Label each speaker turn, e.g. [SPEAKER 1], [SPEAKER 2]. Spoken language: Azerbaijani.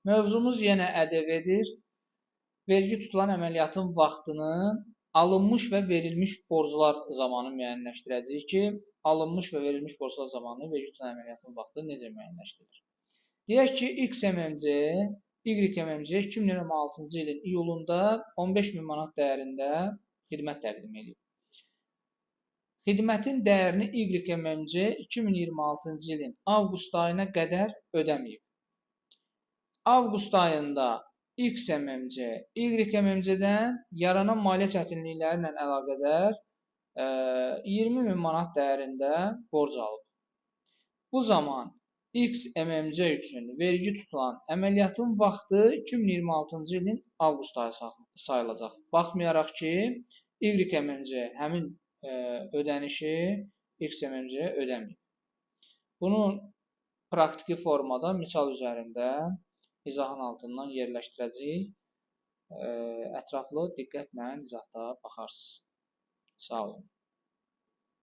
[SPEAKER 1] Mövzumuz yenə ƏDV-dir. Vergi tutulan əməliyyatın vaxtını alınmış və verilmiş borclar zamanı müəyyənləşdirəcəyik ki, alınmış və verilmiş borclar zamanı vergi tutulan əməliyyatın vaxtı necə müəyyənləşdirilir? Deyək ki, XMMC, YMMC 2026-cı ilin iyulunda 15.000 manat dəyərində xidmət təqdim edib. Xidmətin dəyərini YMMC 2026-cı ilin avqust ayına qədər ödəməyib. Avqust ayında XMMC, YMMC-dən yaranan maliyyə çətinlikləri ilə əlaqədar 20.000 manat dəyərində borc alıb. Bu zaman XMMC üçün vergi tutulan əməliyyatın vaxtı 2026-cı ilin avqust ayı sayılacaq. Baxmayaraq ki, YMMC həmin ödənişi XMMC-yə ödəməyib. Bunun praktiki formada misal üzərində izahın altından yerləşdirəcəyik. Ətraflı diqqətlə izahda baxarsınız. Sağ olun.